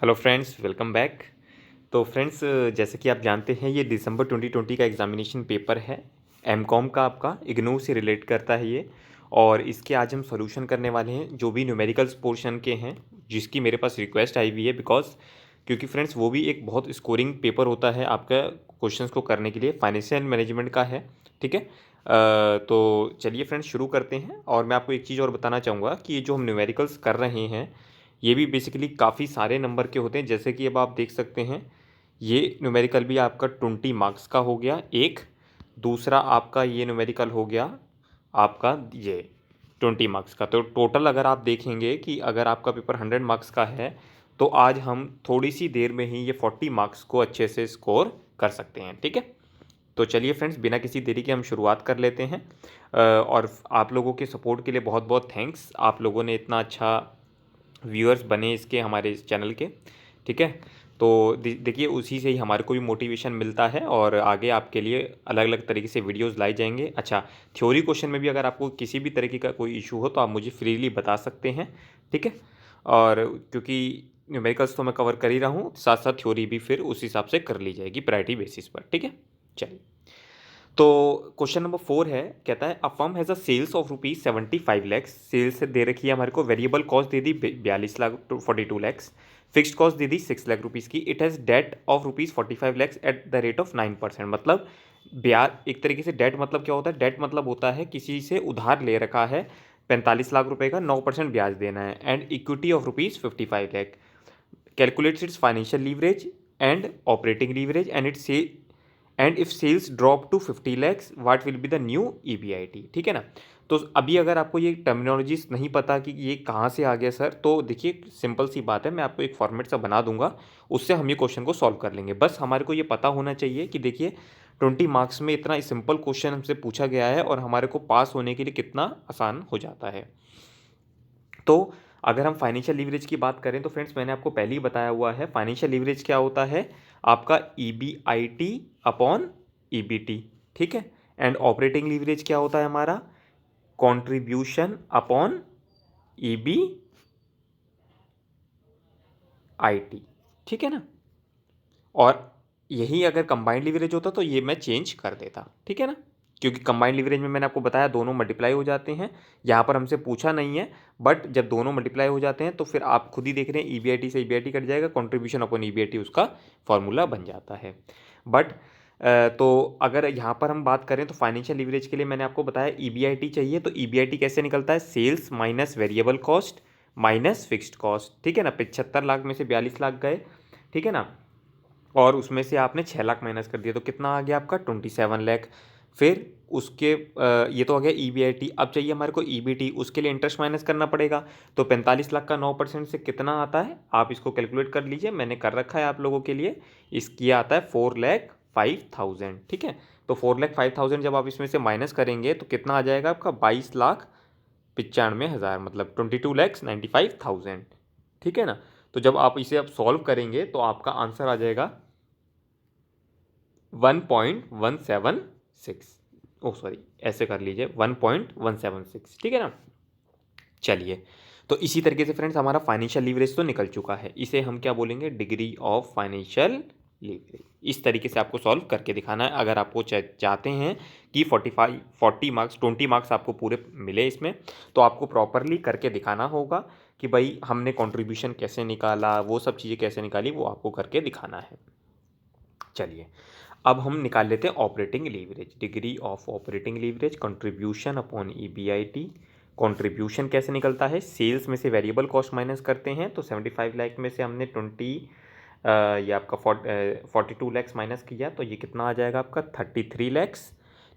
Hello friends, welcome back. तो friends, जैसे कि आप जानते हैं ये दिसंबर 2020 का एग्जामिनेशन पेपर है। एमकॉम का आपका इग्नू से रिलेट करता है ये। और इसके आज हम सॉल्यूशन करने वाले हैं जो भी न्यूमेरिकल्स पोर्शन के हैं, जिसकी मेरे पास रिक्वेस्ट आई हुई है क्योंकि फ्रेंड्स वो भी एक बहुत स्कोरिंग पेपर होता है आपका क्वेश्चंस को करने के लिए। फाइनेंशियल मैनेजमेंट का है, ठीक है। तो चलिए फ्रेंड्स शुरू करते हैं। और मैं आपको एक चीज़ और बताना चाहूँगा कि ये जो हम न्यूमेरिकल्स कर रहे हैं ये भी बेसिकली काफ़ी सारे नंबर के होते हैं। जैसे कि अब आप देख सकते हैं ये न्यूमेरिकल भी आपका 20 मार्क्स का हो गया एक। दूसरा आपका ये न्यूमेरिकल हो गया आपका ये 20 मार्क्स का। तो टोटल अगर आप देखेंगे कि अगर आपका पेपर 100 मार्क्स का है तो आज हम थोड़ी सी देर में ही ये 40 मार्क्स को अच्छे से स्कोर कर सकते हैं, ठीक है। तो चलिए फ्रेंड्स, बिना किसी देरी के हम शुरुआत कर लेते हैं। और आप लोगों के सपोर्ट के लिए बहुत बहुत थैंक्स। आप लोगों ने इतना अच्छा व्यूअर्स बने इसके हमारे इस चैनल के, ठीक है। तो देखिए उसी से ही हमारे को भी मोटिवेशन मिलता है और आगे आपके लिए अलग अलग तरीके से वीडियोस लाई जाएंगे। अच्छा, थ्योरी क्वेश्चन में भी अगर आपको किसी भी तरीके का कोई इशू हो तो आप मुझे फ्रीली बता सकते हैं, ठीक है। और क्योंकि न्यूमेरिकल्स तो मैं कवर कर ही रहा हूँ, साथ साथ थ्योरी भी फिर उस हिसाब से कर ली जाएगी प्रायोरिटी बेसिस पर, ठीक है। चलिए, तो क्वेश्चन नंबर 4 है, कहता है a firm has a sales of ₹75 lakhs. Sales दे रखी है हमारे को, वेरिएबल कॉस्ट दे दी 42 लाख 42 लैक्स, फिक्स्ड कॉस्ट दे दी 6 लाख रुपीज़ की। It has debt of ₹45 lakhs at the rate of 9%। मतलब ब्याज एक तरीके से डेट मतलब क्या होता है, डेट मतलब होता है किसी से उधार ले रखा है 45 लाख रुपए का, 9% ब्याज देना है। And equity of ₹55 lakh. Calculates its financial leverage and operating leverage and its and if sales drop to 50 lakhs what will be the new EBIT, ठीक है ना। तो अभी अगर आपको ये टर्मिनोलॉजीज नहीं पता कि ये कहाँ से आ गया सर, तो देखिए सिंपल सी बात है, मैं आपको एक फॉर्मेट सा बना दूंगा, उससे हम ये क्वेश्चन को सॉल्व कर लेंगे। बस हमारे को ये पता होना चाहिए कि देखिए 20 मार्क्स में इतना सिंपल क्वेश्चन हमसे पूछा गया है और हमारे को पास होने के लिए कितना आसान हो जाता है। तो अगर हम फाइनेंशियल लीवरेज की बात करें तो फ्रेंड्स मैंने आपको पहले ही बताया हुआ है फाइनेंशियल लीवरेज क्या होता है, आपका EBIT अपॉन EBT, ठीक है। एंड ऑपरेटिंग लीवरेज क्या होता है हमारा, कंट्रीब्यूशन अपॉन EBIT, ठीक है ना। और यही अगर कंबाइंड लीवरेज होता तो ये मैं चेंज कर देता, ठीक है ना। क्योंकि कंबाइंड लीवरेज में मैंने आपको बताया दोनों मल्टीप्लाई हो जाते हैं, यहाँ पर हमसे पूछा नहीं है, बट जब दोनों मल्टीप्लाई हो जाते हैं तो फिर आप खुद ही देख रहे हैं EBIT से EBIT कट जाएगा, कंट्रीब्यूशन अपॉन EBIT उसका फॉर्मूला बन जाता है। बट तो अगर यहाँ पर हम बात करें तो फाइनेंशियल लीवरेज के लिए मैंने आपको बताया EBIT चाहिए, तो EBIT कैसे निकलता है, sales minus variable cost minus fixed cost, ठीक है ना। 75 लाख में से 42 लाख गए, ठीक है ना। और उसमें से आपने 6 लाख माइनस कर दिया तो कितना आ गया आपका 27 लाख। फिर उसके ये तो आ गया EBIT। अब चाहिए हमारे को EBT, उसके लिए इंटरेस्ट माइनस करना पड़ेगा। तो 45 लाख का 9% से कितना आता है, आप इसको कैलकुलेट कर लीजिए, मैंने कर रखा है आप लोगों के लिए। इसकी आता है 4,05,000, ठीक है। तो 4,05,000 जब आप इसमें से माइनस करेंगे तो कितना आ जाएगा आपका 22,95,000, मतलब 22,95,000, ठीक है ना। तो जब आप इसे अब सॉल्व करेंगे तो आपका आंसर आ जाएगा 1.176। ओ सॉरी, ऐसे कर लीजिए 1.176, ठीक है ना। चलिए, तो इसी तरीके से फ्रेंड्स हमारा फाइनेंशियल लीवरेज तो निकल चुका है, इसे हम क्या बोलेंगे, डिग्री ऑफ फाइनेंशियल लीवरेज। इस तरीके से आपको सॉल्व करके दिखाना है अगर आपको चाहते हैं कि 40 मार्क्स 20 मार्क्स आपको पूरे मिले इसमें, तो आपको प्रॉपरली करके दिखाना होगा कि भाई हमने कंट्रीब्यूशन कैसे निकाला, वो सब चीज़ें कैसे निकाली, वो आपको करके दिखाना है। चलिए, अब हम निकाल लेते हैं operating leverage, degree of operating leverage, contribution upon EBIT। Contribution कैसे निकलता है, सेल्स में से वेरिएबल कॉस्ट माइनस करते हैं, तो 75 लाख में से हमने ये आपका 42 लैक्स माइनस किया, तो ये कितना आ जाएगा आपका 33 लैक्स,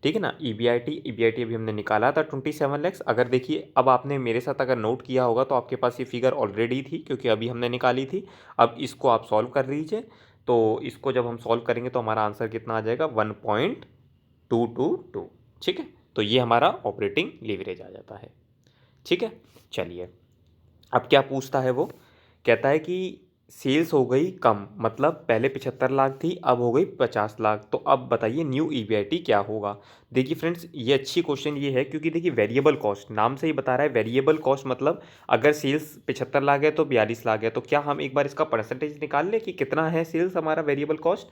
ठीक है ना। EBIT अभी हमने निकाला था 27 लैक्स। अगर देखिए अब आपने मेरे साथ अगर नोट किया होगा तो आपके पास ये फिगर ऑलरेडी थी क्योंकि अभी हमने निकाली थी। अब इसको आप सॉल्व कर लीजिए, तो इसको जब हम सॉल्व करेंगे तो हमारा आंसर कितना आ जाएगा 1.222, ठीक है। तो ये हमारा ऑपरेटिंग लीवरेज आ जाता है, ठीक है। चलिए, अब क्या पूछता है वो, कहता है कि सेल्स हो गई कम, मतलब पहले 75 लाख थी, अब हो गई 50 लाख, तो अब बताइए न्यू ईबीआईटी क्या होगा। देखिए फ्रेंड्स, ये अच्छी क्वेश्चन ये है क्योंकि देखिए वेरिएबल कॉस्ट नाम से ही बता रहा है, वेरिएबल कॉस्ट मतलब अगर सेल्स 75 लाख है तो 42 लाख है, तो क्या हम एक बार इसका परसेंटेज निकाल लें कि कितना है सेल्स हमारा वेरिएबल कॉस्ट।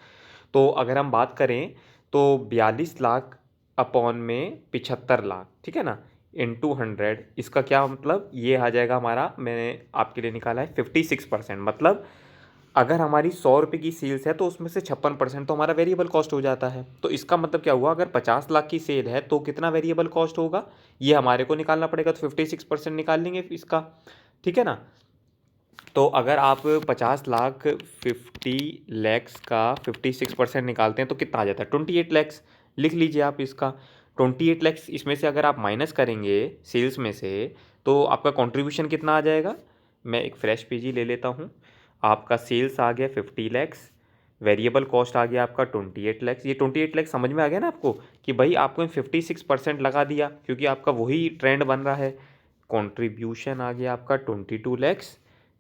तो अगर हम बात करें तो 42 लाख अपॉन में 75 लाख, ठीक है ना, इंटू 100, इसका क्या मतलब ये आ जाएगा हमारा, मैंने आपके लिए निकाला है 56%। मतलब अगर हमारी 100 रुपये की सेल्स है तो उसमें से 56% तो हमारा वेरिएबल कॉस्ट हो जाता है। तो इसका मतलब क्या हुआ, अगर 50 लाख की सेल है तो कितना वेरिएबल कॉस्ट होगा, ये हमारे को निकालना पड़ेगा, तो 56% निकाल लेंगे इसका, ठीक है ना। तो अगर आप 50 लाख 50 लैक्स का 56% निकालते हैं तो कितना आ जाता है, 28 लैक्स। लिख लीजिए आप इसका 28 लैक्स, इसमें से अगर आप माइनस करेंगे सेल्स में से तो आपका कंट्रीब्यूशन कितना आ जाएगा। मैं एक फ्रेश पेज ही ले लेता हूँ। आपका सेल्स आ गया 50 लैक्स, वेरिएबल कॉस्ट आ गया आपका 28 लैक्स। ये 28 लैक्स समझ में आ गया ना आपको कि भाई आपको 56% लगा दिया क्योंकि आपका वही ट्रेंड बन रहा है। कंट्रीब्यूशन आ गया आपका 22 लैक्स,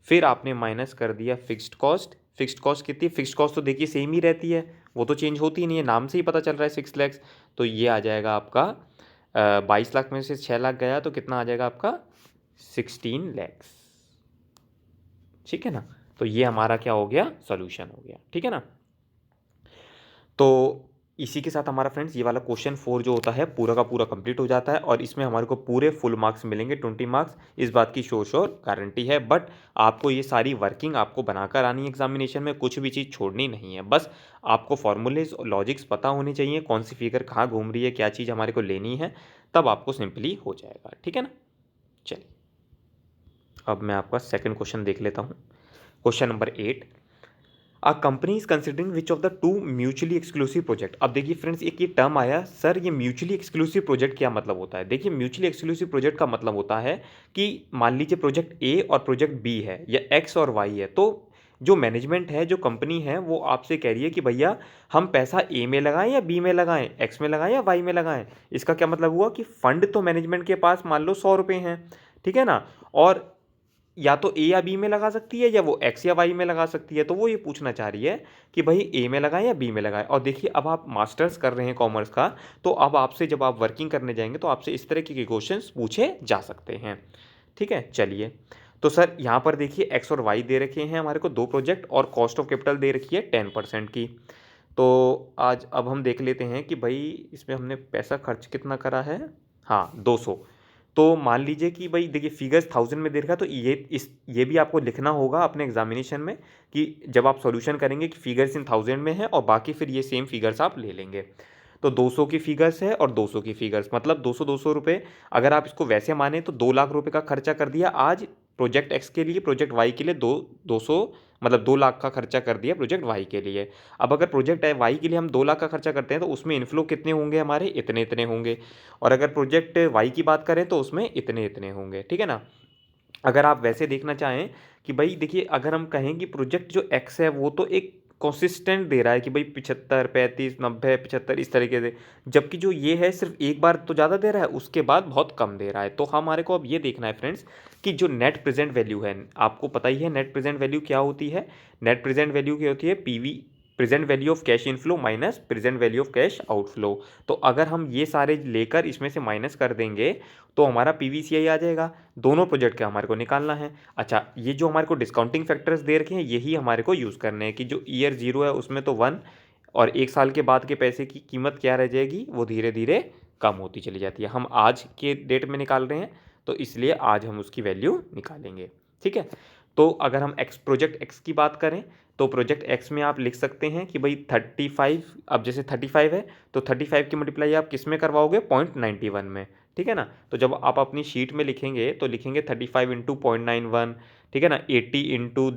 फिर आपने माइनस कर दिया फिक्स्ड कॉस्ट। फिक्स्ड कॉस्ट कितनी, फिक्स्ड कॉस्ट तो देखिए सेम ही रहती है, वो तो चेंज होती ही नहीं है, नाम से ही पता चल रहा है 6 लैक्स। तो ये आ जाएगा आपका 22 लाख में से 6 लाख गया तो कितना आ जाएगा आपका 16 लैक्स, ठीक है ना। तो ये हमारा क्या हो गया, सॉल्यूशन हो गया, ठीक है ना। तो इसी के साथ हमारा फ्रेंड्स ये वाला क्वेश्चन 4 जो होता है पूरा का पूरा कंप्लीट हो जाता है और इसमें हमारे को पूरे फुल मार्क्स मिलेंगे, 20 मार्क्स, इस बात की श्योर गारंटी है। बट आपको ये सारी वर्किंग आपको बनाकर आनी है एग्जामिनेशन में, कुछ भी चीज़ छोड़नी नहीं है। बस आपको फॉर्मूलेज और लॉजिक्स पता होने चाहिए, कौन सी फिगर कहाँ घूम रही है, क्या चीज़ हमारे को लेनी है, तब आपको सिंपली हो जाएगा, ठीक है ना। चलिए अब मैं आपका सेकेंड क्वेश्चन देख लेता हूँ। Question number 8, a company is considering which of the two mutually exclusive project. अब देखिए फ्रेंड्स, एक ये टर्म आया सर, ये म्यूचुअली एक्सक्लूसिव प्रोजेक्ट क्या मतलब होता है। देखिए म्यूचुअली एक्सक्लूसिव प्रोजेक्ट का मतलब होता है कि मान लीजिए प्रोजेक्ट ए और प्रोजेक्ट बी है, या एक्स और वाई है, तो जो मैनेजमेंट है, जो कंपनी है, वो आपसे कह रही है कि भैया हम पैसा ए में लगाएं या बी में लगाएं, एक्स में लगाएं या वाई में लगाएं। इसका क्या मतलब हुआ कि फंड तो मैनेजमेंट के पास मान लो 100 रुपये हैं, ठीक है ना, और या तो ए या बी में लगा सकती है या वो एक्स या वाई में लगा सकती है। तो वो ये पूछना चाह रही है कि भाई ए में लगाएं या बी में लगाएं। और देखिए अब आप मास्टर्स कर रहे हैं कॉमर्स का, तो अब आपसे जब आप वर्किंग करने जाएंगे तो आपसे इस तरह के क्वेश्चंस पूछे जा सकते हैं, ठीक है। चलिए तो सर यहाँ पर देखिए एक्स और वाई दे रखे हैं हमारे को दो प्रोजेक्ट, और कॉस्ट ऑफ कैपिटल दे रखी है 10% की। तो आज अब हम देख लेते हैं कि भाई इसमें हमने पैसा खर्च कितना करा है, हाँ 200। तो मान लीजिए कि भाई देखिए फिगर्स 1000 में दे रखा है, तो ये भी आपको लिखना होगा अपने एग्जामिनेशन में कि जब आप सॉल्यूशन करेंगे कि फिगर्स इन 1000 में है, और बाकी फिर ये सेम फिगर्स आप ले लेंगे। तो 200 की फिगर्स है और 200 की फिगर्स, मतलब 200 रुपये। अगर आप इसको वैसे माने तो 2 लाख रुपए का खर्चा कर दिया आज प्रोजेक्ट एक्स के लिए, प्रोजेक्ट वाई के लिए 200, मतलब 2 लाख का खर्चा कर दिया प्रोजेक्ट वाई के लिए। अब अगर प्रोजेक्ट वाई के लिए हम 2 लाख का खर्चा करते हैं तो उसमें इनफ्लो कितने होंगे हमारे, इतने इतने होंगे। और अगर प्रोजेक्ट वाई की बात करें तो उसमें इतने इतने होंगे, ठीक है ना। अगर आप वैसे देखना चाहें कि भाई देखिए अगर हम कहें कि प्रोजेक्ट जो एक्स है वो तो एक कंसिस्टेंट दे रहा है कि भाई 75 35 90 75 इस तरीके से, जबकि जो ये है सिर्फ एक बार तो ज़्यादा दे रहा है, उसके बाद बहुत कम दे रहा है। तो हमारे को अब ये देखना है फ्रेंड्स कि जो नेट प्रेजेंट वैल्यू है, आपको पता ही है नेट प्रेजेंट वैल्यू क्या होती है। नेट प्रेजेंट वैल्यू क्या होती है, PV, present value of cash inflow minus present value of cash outflow. तो अगर हम ये सारे लेकर इसमें से माइनस कर देंगे तो हमारा पीवीसीआई आ जाएगा। दोनों प्रोजेक्ट का हमारे को निकालना है। अच्छा, ये जो हमारे को डिस्काउंटिंग फैक्टर्स दे रखे हैं यही हमारे को यूज़ करने हैं कि जो ईयर 0 है उसमें तो 1, और 1 साल के बाद के पैसे की कीमत क्या रह जाएगी, वो धीरे धीरे कम होती चली जाती है। हम आज के डेट में निकाल रहे हैं तो इसलिए आज हम उसकी वैल्यू निकालेंगे, ठीक है। तो अगर हम एक्स प्रोजेक्ट एक्स की बात करें तो प्रोजेक्ट एक्स में आप लिख सकते हैं कि भाई 35, अब जैसे 35 है तो 35 की मल्टीप्लाई आप किस में करवाओगे, 0.91 में, ठीक है ना। तो जब आप अपनी शीट में लिखेंगे तो लिखेंगे 35 इंटू 0.91, ठीक है ना, 80 इंटू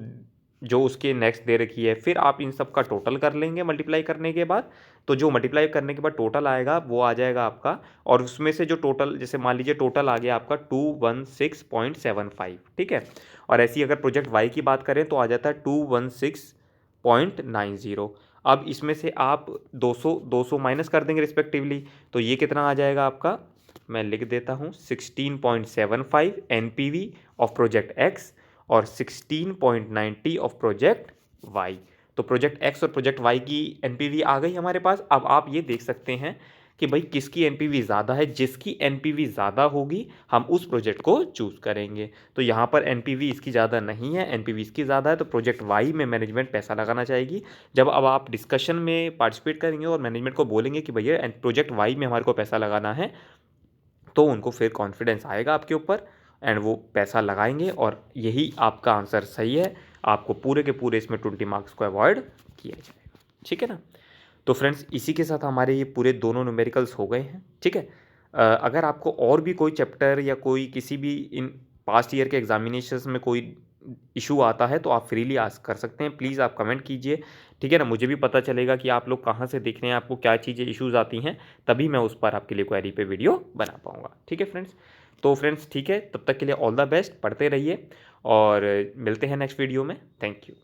जो उसके नेक्स्ट दे रखी है, फिर आप इन सब का टोटल कर लेंगे मल्टीप्लाई करने के बाद। तो जो मल्टीप्लाई करने के बाद टोटल आएगा वो आ जाएगा आपका, और उसमें से जो टोटल, जैसे मान लीजिए टोटल आ गया आपका 216.75, ठीक है। और ऐसी अगर प्रोजेक्ट वाई की बात करें तो आ जाता है 216.90। अब इसमें से आप 200 200 माइनस कर देंगे रिस्पेक्टिवली, तो ये कितना आ जाएगा आपका, मैं लिख देता हूँ 16.75 एनपीवी ऑफ प्रोजेक्ट एक्स, और 16.90 ऑफ प्रोजेक्ट वाई। तो प्रोजेक्ट एक्स और प्रोजेक्ट वाई की एनपीवी आ गई हमारे पास। अब आप ये देख सकते हैं कि भाई किसकी एनपीवी ज़्यादा है। जिसकी एनपीवी ज़्यादा होगी हम उस प्रोजेक्ट को चूज़ करेंगे। तो यहाँ पर एनपीवी इसकी ज़्यादा नहीं है, एनपीवी इसकी ज़्यादा है, तो प्रोजेक्ट वाई में मैनेजमेंट पैसा लगाना चाहेगी। जब अब आप डिस्कशन में पार्टिसिपेट करेंगे और मैनेजमेंट को बोलेंगे कि भैया प्रोजेक्ट वाई में हमारे को पैसा लगाना है, तो उनको फिर कॉन्फिडेंस आएगा आपके ऊपर एंड वो पैसा लगाएंगे और यही आपका आंसर सही है। आपको पूरे के पूरे इसमें 20 मार्क्स को अवॉइड किया जाएगा। ठीक है ना। तो फ्रेंड्स इसी के साथ हमारे ये पूरे दोनों न्यूमेरिकल्स हो गए हैं। ठीक है। अगर आपको और भी कोई चैप्टर या कोई किसी भी इन पास्ट ईयर के एग्जामिनेशंस में कोई इशू आता है तो आप फ्रीली आस्क कर सकते हैं। प्लीज़ आप कमेंट कीजिए। ठीक है ना। मुझे भी पता चलेगा कि आप लोग कहाँ से देख रहे हैं, आपको क्या चीज़ें इश्यूज़ आती हैं, तभी मैं उस पर आपके लिए क्वेरी पे वीडियो बना पाऊँगा। ठीक है फ्रेंड्स। तो फ्रेंड्स ठीक है, तब तक के लिए ऑल द बेस्ट, पढ़ते रहिए और मिलते हैं नेक्स्ट वीडियो में। Thank you.